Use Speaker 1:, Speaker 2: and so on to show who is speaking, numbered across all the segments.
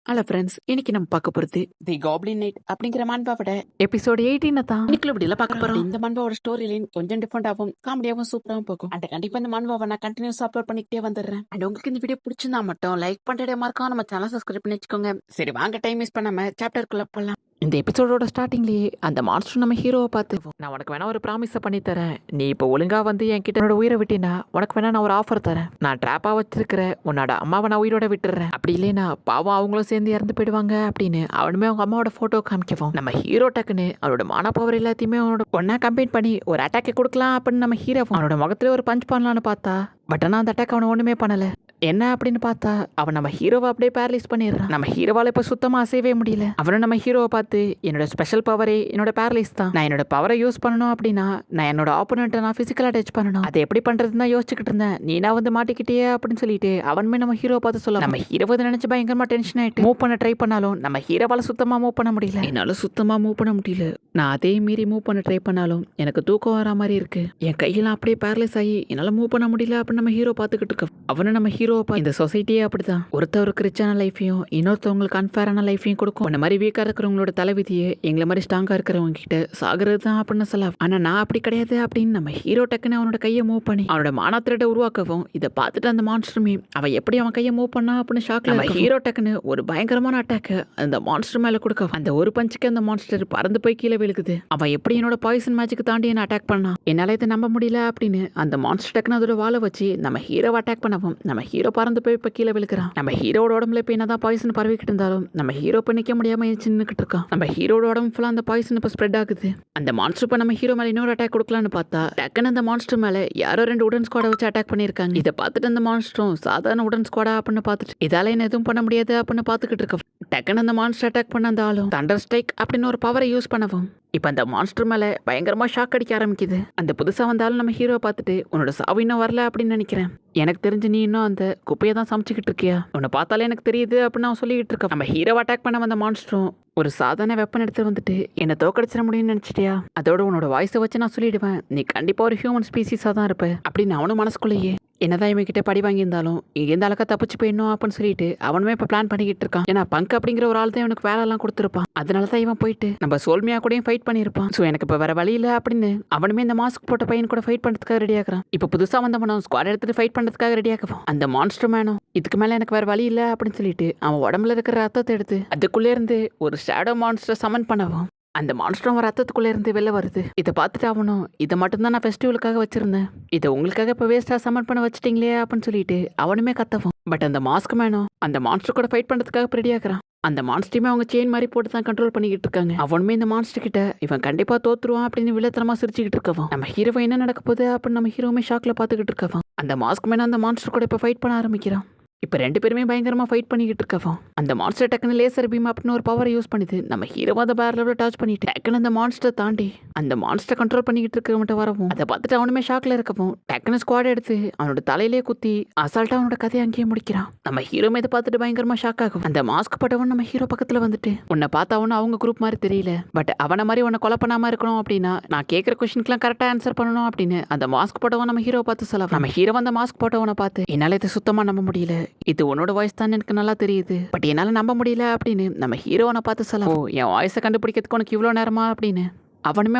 Speaker 1: Hello friends, இன்னைக்கு நம்ம பார்க்க போறது தி காப்ளின் நைட் அப்படிங்கிற மன்பாவோட எபிசோட் 18 தான் இன்னைக்கு இப்படிலாம் பார்க்க போறோம். இந்த மன்பாவோட ஸ்டோரி லைன் கொஞ்சம் டிஃபரெண்டாகவும் காமெடியாகவும் சூப்பராகவும் போகும். அண்ட் கண்டிப்பா இந்த மன்பாவை நான் கண்டினியூஸ் அப்லோட் பண்ணிக்கிட்டே வந்துடுறேன். அண்ட் உங்களுக்கு இந்த வீடியோ பிடிச்சிருந்தா மட்டும் லைக் பண்ணிட்டே மறக்காம நம்ம சேனல் சப்ஸ்கிரைப் பண்ணி வச்சுக்கோங்க. சரி வாங்க, டைம் வேஸ்ட் பண்ணாம சாப்டருக்குள்ள போகலாம். இந்த எபிசோடோட ஸ்டார்டிங்லேயே அந்த மான்ஸ்டர் நம்ம ஹீரோவை பார்த்து, நான் உனக்கு வேணா ஒரு ப்ராமிஸை பண்ணி தரேன். நீ இப்போ ஒழுங்கா வந்து என்கிட்ட என்னோட உயிரை விட்டினா உனக்கு வேணா நான் ஒரு ஆஃபர் தரேன். நான் ட்ராப்பா வச்சிருக்கிற உன்னோட அம்மாவை நான் உயிரோட விட்டுறேன். அப்படி இல்லைன்னா பாவம் அவங்களும் சேர்ந்து இறந்து போயிடுவாங்க அப்படின்னு அவனுமே அவங்க அம்மாவோட போட்டோ காமிக்கவும், நம்ம ஹீரோ டக்குன்னு அவரோட மான பவர் எல்லாத்தையுமே அவனோட ஒன்னா கம்பைன் பண்ணி ஒரு அட்டாக்கை கொடுக்கலாம் அப்படின்னு நம்ம ஹீரோ அவனோட முகத்துல ஒரு பஞ்ச் பண்ணலான்னு பார்த்தா, பட் ஆனால் அந்த அட்டாக் அவனை ஒண்ணுமே பண்ணல. என்ன அப்படின்னு பார்த்தா அவன் நம்ம ஹீரோவை அப்படியே பேரலைஸ் பண்ணிடுறான். நம்ம ஹீரோவால இப்ப சுத்தமா அசையவே முடியல. அவனும் நம்ம ஹீரோவை பார்த்து, என்னோட ஸ்பெஷல் பவரே என்னோட பேரலைஸ் தான். நான் என்னோட பவரை யூஸ் பண்ணணும் அப்படின்னா நான் என்னோட ஆப்போனண்ட்டை நான் பிசிக்கலா டச் பண்ணணும். அதை எப்படி பண்றதுன்னு தான் யோசிச்சுக்கிட்டு இருந்தேன். நீனா வந்து மாட்டிக்கிட்டே அப்படின்னு சொல்லிட்டு அவனுமே நம்ம ஹீரோவை பார்த்து சொல்ல, நம்ம ஹீரோவை நினைச்சு பயங்கரமா டென்ஷன் ஆயிட்டு மூவ் பண்ண ட்ரை பண்ணாலும் நம்ம ஹீரோவால சுத்தமா மூவ் பண்ண முடியல. என்னால சுத்தமா மூவ் பண்ண முடியல. நான் அதே மீறி மூவ் பண்ண ட்ரை பண்ணாலும் எனக்கு தூக்கம் வர மாதிரி இருக்கு. என் கையெல்லாம் அப்படியே பேரலைஸ் ஆகி என்னால மூவ் பண்ண முடியல அப்படின்னு நம்ம ஹீரோ பார்த்துக்கிட்டு இருக்க. அவனை நம்ம ஹீரோவை இந்த சொசைட்டியே அப்படிதான், ஒருத்தவருக்கு ரிச்சான லைஃபையும் இன்னொருத்தவங்களுக்கு அன்ஃபேரான லைஃபையும் கொடுக்கும். அந்த மாதிரி வீக்கா இருக்கிறவங்களோட தலைவிதியை எங்களை மாதிரி ஸ்ட்ராங்கா இருக்கிறவங்க கிட்ட சாகிறது தான் அப்படின்னு சொல்ல. ஆனா நான் அப்படி கிடையாது அப்படின்னு நம்ம ஹீரோ டக்குன்னு அவனோட கையை மூவ் பண்ணி அவனோட மானாத்திரட்டை உருவாக்கவும், இதை பார்த்துட்டு அந்த மான்ஸ்டருமே அவன் எப்படி அவன் கையை மூவ் பண்ணா அப்படின்னு ஷாக்ல நம்ம ஹீரோ டக்குன்னு ஒரு பயங்கரமான அட்டாக் அந்த மான்ஸ்டர் மேல கொடுக்க, அந்த ஒரு பஞ்சுக்கு அந்த மான்ஸ்டர் பறந்து போய் கீழே விழுகுது. அவன் எப்படி என்னோட பாய்சன் மேஜிக் தாண்டி என்ன அட்டாக் பண்ணா, என்னால இதை நம்ப முடியல அப்படின்னு அந்த மான்ஸ்டர் டக்குன்னு அதோட வாழை வச்சு நம்ம ஹீரோவை அட்டாக் பண்ணவும், நம்ம ஹீரோ பறந்து போய் இப்ப கீழே விழுக்கிறான். நம்ம ஹீரோட உடம்புல இப்ப என்னதான் பாய்சன் பரவிக்கிட்டு இருந்தாலும் நம்ம ஹீரோ இப்ப நிக்க முடியாம நின்னுக்கிட்டு இருக்கான். நம்ம ஹீரோட உடம்பு ஃபுல்லா அந்த பாய்சன் இப்ப ஸ்ப்ரெட் ஆகுது. அந்த மான்ஸ்டர் இப்ப நம்ம ஹீரோ மேல இன்னொரு அட்டாக் கொடுக்கலான்னு பார்த்தா, டக்குன்னு அந்த மான்ஸ்டர் மேல யாரோ 2 உடன் ஸ்குவாட வச்சு அட்டாக் பண்ணிருக்காங்க. இதை பார்த்துட்டு அந்த மான்ஸ்டரும் சாதாரண உடன் ஸ்குவாடா அப்படின்னு பார்த்துட்டு இதால என்ன எதுவும் பண்ண முடியாது அப்படின்னு பார்த்துக்கிட்டு இருக்க, டக்குன்னு அந்த மான்ஸ்டர் அட்டாக் பண்ண அந்த ஆளும் தண்டர் ஸ்ட்ரைக் அப்படின்னு ஒரு பவரை யூஸ் பண்ணவும் இப்ப அந்த மான்ஸ்டர் மேல பயங்கரமா ஷாக் அடிக்க ஆரம்பிக்குது. அந்த புதுசா வந்தாலும் நம்ம ஹீரோ பார்த்துட்டு, உன்னோட சாவு இன்னும் வரல அப்படின்னு நினைக்கிறேன். எனக்கு தெரிஞ்சு நீ இன்னும் அந்த குப்பையை தான் சமைச்சுக்கிட்டு இருக்கியா, உன்னை பார்த்தாலே எனக்கு தெரியுது அப்படின்னு நான் சொல்லிக்கிட்டு இருக்கேன். நம்ம ஹீரோ அட்டாக் பண்ண வந்த மான்ஸ்டரும் ஒரு சாதாரண வெப்பன் எடுத்து வந்துட்டு என்ன தோக்கடிச்சிட முடியும்னு நினைச்சிட்டியா, அதோட உன்னோட வாய்ஸை வச்சு நான் சொல்லிடுவேன், நீ கண்டிப்பா ஒரு ஹியூமன் ஸ்பீசிஸா தான் இருப்ப அப்படின்னு அவனும் மனசுக்குள்ளேயே என்னதான் இவன் கிட்ட படி வாங்கியிருந்தாலும் இங்க இந்த அளவுக்கு தப்பிச்சு போயிடணும் அப்படின்னு சொல்லிட்டு அவனுமே இப்ப பிளான் பண்ணிக்கிட்டு இருக்கான். ஏன்னா பங்க் அப்படிங்கிற ஒரு ஆள் தான் இவனுக்கு வேலை எல்லாம் கொடுத்துருப்பான். அதனாலதான் இவன் போயிட்டு நம்ம சோல்மியா கூடயும் ஃபைட் பண்ணிருப்பான். சோ எனக்கு இப்ப வேற வழி இல்ல அப்படின்னு அவனுமே இந்த மாஸ்க் போட்ட பையன் கூட ஃபைட் பண்றதுக்காக ரெடி ஆகிறான். இப்ப புதுசா வந்தவனும் ஸ்குவாட் எடுத்துட்டு ஃபைட் பண்றதுக்காக ரெடி ஆகுவான். அந்த மான்ஸ்டர் மேனும் இதுக்கு மேல எனக்கு வேற வழி இல்ல அப்படின்னு சொல்லிட்டு அவன் உடம்புல இருக்கிற ரத்தத்தை எடுத்து அதுக்குள்ளே இருந்து ஒரு ஷேடோ மான்ஸ்டர் சமன் பண்ணவும், அந்த மான்ஸ்டர் ரத்தத்துக்குள்ள இருந்து வெளில வருது. இதை பார்த்துட்டு அவனும், இதை மட்டும்தான் நான் ஃபெஸ்டிவலுக்காக வச்சிருந்தேன், இதை உங்களுக்காக இப்போ வேஸ்டா சமன் பண்ண வச்சிட்டீங்களே அப்படின்னு சொல்லிட்டு அவனுமே கத்தவும், பட் அந்த மாஸ்க் மேனும் அந்த மான்ஸ்டர் கூட ஃபைட் பண்றதுக்காக ரெடி ஆகிறான். அந்த மான்ஸ்டருமே அவங்க செயின் மாதிரி போட்டு தான் கண்ட்ரோல் பண்ணிக்கிட்டு இருக்காங்க. அவனுமே இந்த மான்ஸ்டர் கிட்ட இவன் கண்டிப்பா தோத்துருவான் அப்படின்னு வில்லத்தனமா சிரிச்சுக்கிட்டு இருக்கவும், நம்ம ஹீரோ என்ன நடக்க போகுது அப்படின்னு நம்ம ஹீரோமே ஷாக்ல பாத்துக்கிட்டு இருக்கவும், அந்த மாஸ்க் மேன அந்த மான்ஸ்டர் கூட இப்ப ஃபைட் பண்ண ஆரம்பிக்கிறான். இப்ப 2 பேருமே பயங்கரமா ஃபைட் பண்ணிக்கிட்டு இருக்கவும், அந்த மான்ஸ்டர் டக்குன்னு லேசர் பீம் அப்படின்னு ஒரு பவர் யூஸ் பண்ணிது நம்ம ஹீரோ அதை வேற லெவலில் டச் பண்ணிட்டு டக்குன்னு அந்த மான்ஸ்டர் தாண்டி அந்த மான்ஸ்டர் கண்ட்ரோல் பண்ணிக்கிட்டு இருக்கவன்ட்ட வரவும், அதை பார்த்துட்டு அவனுமே ஷாக்ல இருக்கவும் டக்குன்னு ஸ்குவாட் எடுத்து அவனோட தலையிலேயே குத்தி அசால்ட்டா அவனோட கதையை அங்கேயே முடிக்கிறான். நம்ம ஹீரோமே இதை பார்த்துட்டு பயங்கரமா ஷாக் ஆகும். அந்த மாஸ்க் போட்டவன் நம்ம ஹீரோ பக்கத்துல வந்துட்டு, உன்னை பார்த்தா அவனு அவங்க குரூப் மாதிரி தெரியல, பட் அவனை மாதிரி உன்னை கொலை பண்ணாம இருக்கணும் அப்படின்னா நான் கேட்கிற கொஸ்டினுக்குலாம் கரெக்டா ஆன்சர் பண்ணணும் அப்படின்னு அந்த மாஸ்க் போட்டவன் நம்ம ஹீரோ பார்த்து சொல்லலாம். நம்ம ஹீரோ அந்த மாஸ்க் போட்டவனை பார்த்து, என்னால இதை சுத்தமா நம்ப முடியல, இது உன்னோட வாய்ஸ் தான் எனக்கு நல்லா தெரியுது, பட் என்னால நம்ப முடியல அப்படின்னு நம்ம ஹீரோனை பார்த்து சொல்ல, என் வாய்ஸை கண்டுபிடிக்கிறதுக்கு உனக்கு இவ்வளோ நேரமா அப்படின்னு அவனுமே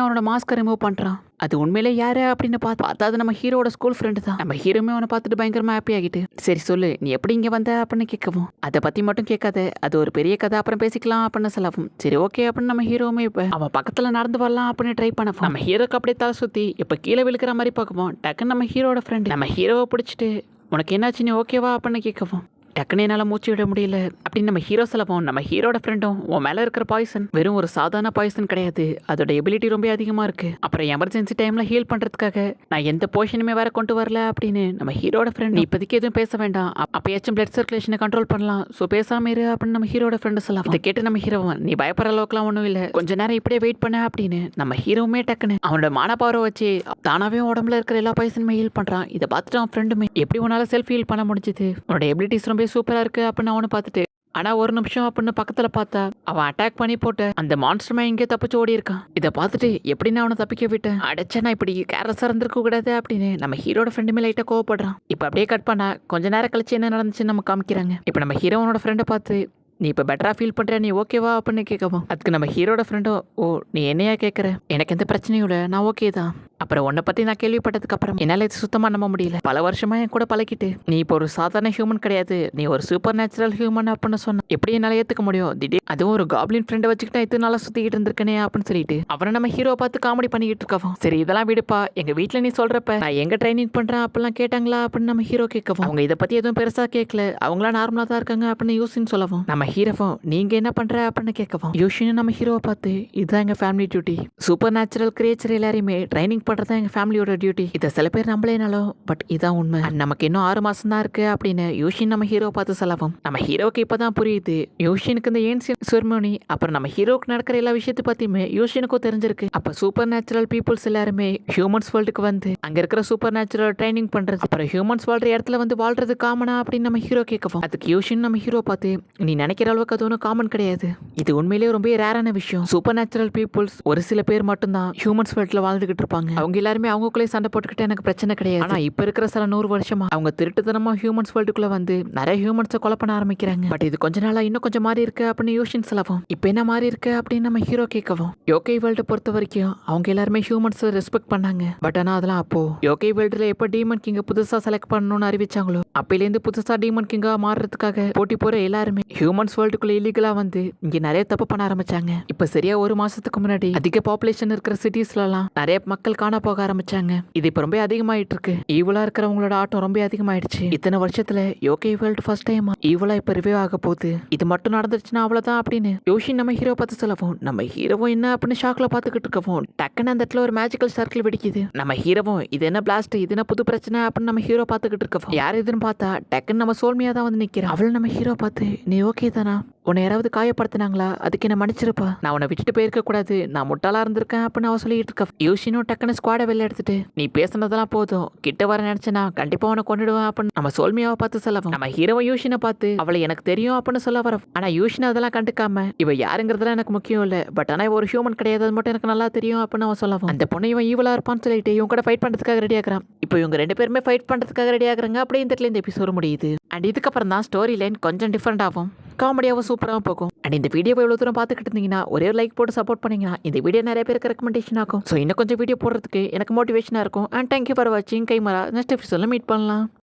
Speaker 1: அவனோட மாஸ்கை ரிமூவ் பண்றான். அது உண்மையிலே யாரு அப்படின்னு பார்த்தா அது நம்ம ஹீரோட ஸ்கூல் ஃப்ரெண்டு தான். நம்ம ஹீரோமே அவனை பார்த்துட்டு பயங்கரமா ஹாப்பி ஆகிட்டு, சரி சொல்லு நீ எப்படி இங்க வந்த அப்படின்னு கேட்கவும், அதை பத்தி மட்டும் கேட்காத, அது ஒரு பெரிய கதை, அப்புறம் பேசிக்கலாம் அப்படின்னு சொல்லவும், சரி ஓகே அப்படின்னு நம்ம ஹீரோவுமே இப்ப அவன் பக்கத்துல நடந்து வரலாம் அப்படின்னு ட்ரை பண்ணவும், நம்ம ஹீரோக்கு அப்படியே தலை சுத்தி இப்ப கீழே விழுக்கிற மாதிரி பார்க்கவும், டக்குன்னு நம்ம ஹீரோட ஃப்ரெண்டு நம்ம ஹீரோவை பிடிச்சிட்டு, உனக்கு என்னாச்சு நீ ஓகேவா அப்படின்னு கேட்கவும், டக்குன்னு என்னால் மூச்சு விட முடியல அப்படின்னு நம்ம ஹீரோ சொல்லவும், நம்ம ஹீரோட ஃப்ரெண்டும் உன் மேலே இருக்கிற பாய்சன் வெறும் ஒரு சாதாரண பாய்சன் கிடையாது, அதோட எபிலிட்டி ரொம்ப அதிகமாக இருக்கு, அப்புறம் எமர்ஜென்சி டைமில் ஹீல் பண்ணுறதுக்காக நான் எந்த போர்ஷனுமே வேற கொண்டு வரல அப்படின்னு நம்ம ஹீரோட ஃப்ரெண்ட், நீ இப்போதைக்கு எதுவும் பேச வேண்டாம், அப்பயாச்சும் பிளட் சர்க்குலேஷனை கண்ட்ரோல் பண்ணலாம், ஸோ பேசாம இரு அப்படின்னு நம்ம ஹீரோட ஃப்ரெண்டு சொல்லலாம். இதை கேட்டு நம்ம ஹீரோவன், நீ பயப்படுற அளவுக்குலாம் ஒன்றும் இல்லை, கொஞ்ச நேரம் இப்படியே வெயிட் பண்ண அப்படின்னு நம்ம ஹீரோவுமே டக்குன்னு அவனோட மான பவரை வச்சு தானாவே உடம்புல இருக்கிற எல்லா பாய்சனுமே ஹீல் பண்ணுறான். இதை பார்த்துட்டு அவன் ஃப்ரெண்டுமே, எப்படி உன்னால செல்ஃப் ஹீல் பண்ண முடிஞ்சது, உன்னோட எபிலிட்டிஸ் ரொம்ப சூப்பரா இருக்கு அப்படின்னு அவனு பார்த்துட்டு, ஆனா ஒரு நிமிஷம் அப்படின்னு பக்கத்துல பார்த்தா அவன் அட்டாக் பண்ணி போட்டு அந்த மான்ஸ்டர்மே இங்கே தப்பிச்சு ஓடி இருக்கான். இதை பார்த்துட்டு எப்படி நான் அவனை தப்பிக்க விட்டேன், அடைச்சா நான் இப்படி கேர்லெஸ்ஸா இருந்திருக்க கூடாது அப்படின்னு நம்ம ஹீரோட ஃப்ரெண்டுமே லைட்டா கோவப்படுறான். இப்ப அப்படியே கட் பண்ணா கொஞ்ச நேரம் கழிச்சு என்ன நடந்துச்சுன்னு நம்ம காமிக்கிறாங்க. இப்ப நம்ம ஹீரோனோட ஃப்ரெண்டை பார்த்து, நீ இப்போ பெட்டரா ஃபீல் பண்ற, நீ ஓகேவா அப்படின்னு கேட்கவும், அதுக்கு நம்ம ஹீரோட ஃப்ரெண்டும், ஓ நீ என்னையா கேட்குற, எனக்கு எந்த பிரச்சனையும் இல்லை, நான் ஓகே தான். அப்புறம் உன்னை பற்றி நான் கேள்விப்பட்டதுக்கு அப்புறம் என்னால் இது சுத்தமாக நம்ப முடியல. பல வருஷமா என் கூட பழகிட்டு நீ இப்போ ஒரு சாதாரண ஹியூமன் கிடையாது, நீ ஒரு சூப்பர் நேச்சுரல் ஹியூமன் அப்படின்னு சொன்ன. எப்படி என்னால் ஏற்றுக்க முடியும்? திடீர் அதுவும் ஒரு காப்ளின் ஃப்ரெண்டை வச்சுக்கிட்டா இது நாளாக சுற்றிக்கிட்டு இருந்திருக்கனே அப்படின்னு சொல்லிட்டு அவனை நம்ம ஹீரோ பார்த்து காமெடி பண்ணிக்கிட்டு இருக்கவும், சரி இதெல்லாம் விடுப்பா, எங்கள் வீட்டில் நீ சொல்கிறப்ப நான் எங்கே ட்ரைனிங் பண்ணுறேன் அப்படிலாம் கேட்டாங்களா அப்படின்னு நம்ம ஹீரோ கேட்கவும், அவங்க இதை பற்றி எதுவும் பெருசாக கேட்கல, அவங்களாம் நார்மலாக தான் இருக்காங்க அப்படின்னு யூசின்னு சொல்லவும், நம்ம ஹீரோவும் நீங்கள் என்ன பண்ணுற அப்படின்னு கேட்கவும், யூஷின்னு நம்ம ஹீரோவை பார்த்து இதுதான் எங்கள் family duty, super natural creature எல்லாரையுமே ட்ரைனிங் பண்ணுறதா எங்கள் ஃபேமிலியோட டியூட்டி. இதை சில பேர் நம்பலேனாலும் பட் இதான் உண்மை. நமக்கு இன்னும் 6 மாசம் தான் இருக்கு அப்படின்னு யூஷின் நம்ம ஹீரோ பார்த்து சொல்லவும், நம்ம ஹீரோவுக்கு இப்பதான் புரியுது யூஷினுக்கு இந்த ஏன்சியன்ட் செர்மோனி அப்புறம் நம்ம ஹீரோக்கு நடக்கிற எல்லா விஷயத்தை பத்தியுமே யூஷினுக்கும் தெரிஞ்சிருக்கு. அப்ப சூப்பர் நேச்சுரல் பீப்புள்ஸ் எல்லாருமே ஹியூமன்ஸ் வேர்ல்டுக்கு வந்து அங்க இருக்கிற சூப்பர் நேச்சுரல் ட்ரைனிங் பண்றது, அப்புறம் ஹியூமன்ஸ் வாழ்ற இடத்துல வந்து வாழ்றது காமனா அப்படின்னு நம்ம ஹீரோ கேட்கவும், அதுக்கு யூஷின் நம்ம ஹீரோ பார்த்து நீ நினைக்கிற அளவுக்கு அது ஒன்றும் காமன் கிடையாது, இது உண்மையிலேயே ரொம்ப ரேரான விஷயம். சூப்பர் நேச்சுரல் பீப்புள்ஸ் ஒரு சில பேர் மட்டும்தான் ஹியூமன்ஸ் வேர்ல்ட்ல வாழ்ந்துகிட்டு இருப்பாங்க. அவங்க எல்லாருமே அவங்களுக்குள்ளே சண்டை போட்டுக்கிட்டு எனக்கு பிரச்சனை கிடையாது. ஆனா இப்ப இருக்கிற சில 100 வருஷமா அவங்க திருட்டுத்தனமா ஹியூமன்ஸ் வேர்ல்டுக்குள்ள வந்து நிறைய ஹியூமன்ஸை கொலை பண்ண ஆரம்பிக்கிறாங்க. பட் இது கொஞ்ச நாளா இன்னும் கொஞ்சம் மாறி இருக்கு அப்படின்னு யோசிச்சு சொல்லவும், இப்ப என்ன மாறி இருக்கு அப்படின்னு நம்ம ஹீரோ கேட்கவும், யோகை வேர்ல்டு பொறுத்த வரைக்கும் அவங்க எல்லாருமே ஹியூமன்ஸ் ரெஸ்பெக்ட் பண்ணாங்க. பட் ஆனா அதெல்லாம் அப்போ யோகை வேர்ல்டுல எப்ப டீமன் கிங்க புதுசா செலக்ட் பண்ணணும்னு அறிவிச்சாங்களோ அப்பையிலேருந்து புதுசா டீமன் கிங்கா மாறுறதுக்காக போட்டி போற எல்லாருமே ஹியூமன்ஸ் வேர்ல்டுக்குள்ள இல்லீகலா வந்து இங்க நிறைய தப்பு பண்ண ஆரம்பிச்சாங்க. இப்ப சரியா 1 மாசத்துக்கு முன்னாடி அதிக பாப்புலேஷன் இருக்கிற சிட்டிஸ்ல எல்லாம் நிறைய மக்கள் காண போக ஆரம்பிச்சாங்க. இது இப்ப ரொம்ப அதிகமாயிட்டு இருக்கு. ஈவலா இருக்கிறவங்களோட ஆட்டம் ரொம்ப அதிகமாயிடுச்சு. இத்தனை வருஷத்துல யோகை வேர்ல்டு ஃபர்ஸ்ட் டைம் ஈவலா இப்ப ரிவைவ் ஆக போகுது. இது மட்டும் நடந்துருச்சுன்னா அவ்வளவுதான் அப்படின்னு யோஷி நம்ம ஹீரோ பார்த்து சொல்லவும், நம்ம ஹீரோவும் என்ன அப்படின்னு ஷாக்ல பாத்துக்கிட்டு இருக்கவும் டக்குன்னு அந்த இடத்துல ஒரு மேஜிக்கல் சர்க்கிள் வெடிக்குது. நம்ம ஹீரோவும் இது என்ன பிளாஸ்ட், இது என்ன புது பிரச்சனை அப்படின்னு நம்ம ஹீரோ பாத்துக்கிட்டு இருக்கவும், யார் இதுன்னு பார்த்தா டக்குன்னு நம்ம சோல்மியா தான் வந்து நிக்கிறேன். அவள் நம்ம ஹீரோ பார்த்து நீ ஓகே தானா, உன்னை யாராவது காயப்படுத்தினாங்களா, அதுக்கு என்ன மன்னிச்சிருப்பா, நான் உன்னை விட்டுட்டு போயிருக்க கூடாது, நான் முட்டாளா இருந்திருக்கேன் அப்படின்னு அவ சொல்லிட்டு இருக்க. யோஷினும் டக்குன்னு ஸ்குவாட வெளில எடுத்துட்டு நீ பேசுனதெல்லாம் போதும், கிட்ட வர நினைச்சனா கண்டிப்பா உன்னை கொண்டுடுவேன் அப்படின்னு நம்ம சோல்மியாவை பார்த்து சொல்லவும், நம்ம ஹீரோவை யூஷினை பார்த்து அவளை எனக்கு தெரியும் அப்படின்னு சொல்ல வர. ஆனா யூஷின் அதெல்லாம் கண்டுக்காம இவ யாருங்கிறதுலாம் எனக்கு முக்கியம் இல்ல, பட் ஆனா இவ ஒரு ஹியூமன் கிடையாது, அது மட்டும் எனக்கு நல்லா தெரியும் அப்படின்னு அவன் சொல்லவும், அந்த பொண்ணு இவன் ஈவலா இருப்பான்னு சொல்லிட்டு இவங்க கூட ஃபைட் பண்றதுக்காக ரெடி ஆகிறான். இப்போ இவங்க 2 பேருமே ஃபைட் பண்றதுக்காக ரெடி ஆகுறாங்க. அப்படியே இந்த எபிசோடு முடியுது. அண்ட் இதுக்கப்புறம் தான் ஸ்டோரி லைன் கொஞ்சம் டிஃப்ரெண்ட் ஆகும், காமெடியாகவும் சூப்பராகவும் போகும். அண்ட் இந்த வீடியோவை எவ்வளோ தூரம் பார்த்துக்கிட்டு இருந்தீங்கன்னா ஒரே ஒரு லைக் போட்டு சப்போர்ட் பண்ணீங்கன்னா இந்த வீடியோ நிறைய பேருக்கு ரெக்கமெண்டேஷன் ஆகும். ஸோ இன்னும் கொஞ்சம் வீடியோ போடுறதுக்கு எனக்கு மோட்டிவேஷனாக இருக்கும். அண்ட் தேங்க்யூ ஃபார் வாட்சிங். கைமரா நெக்ஸ்ட் எபிசோடில் மீட் பண்ணலாம்.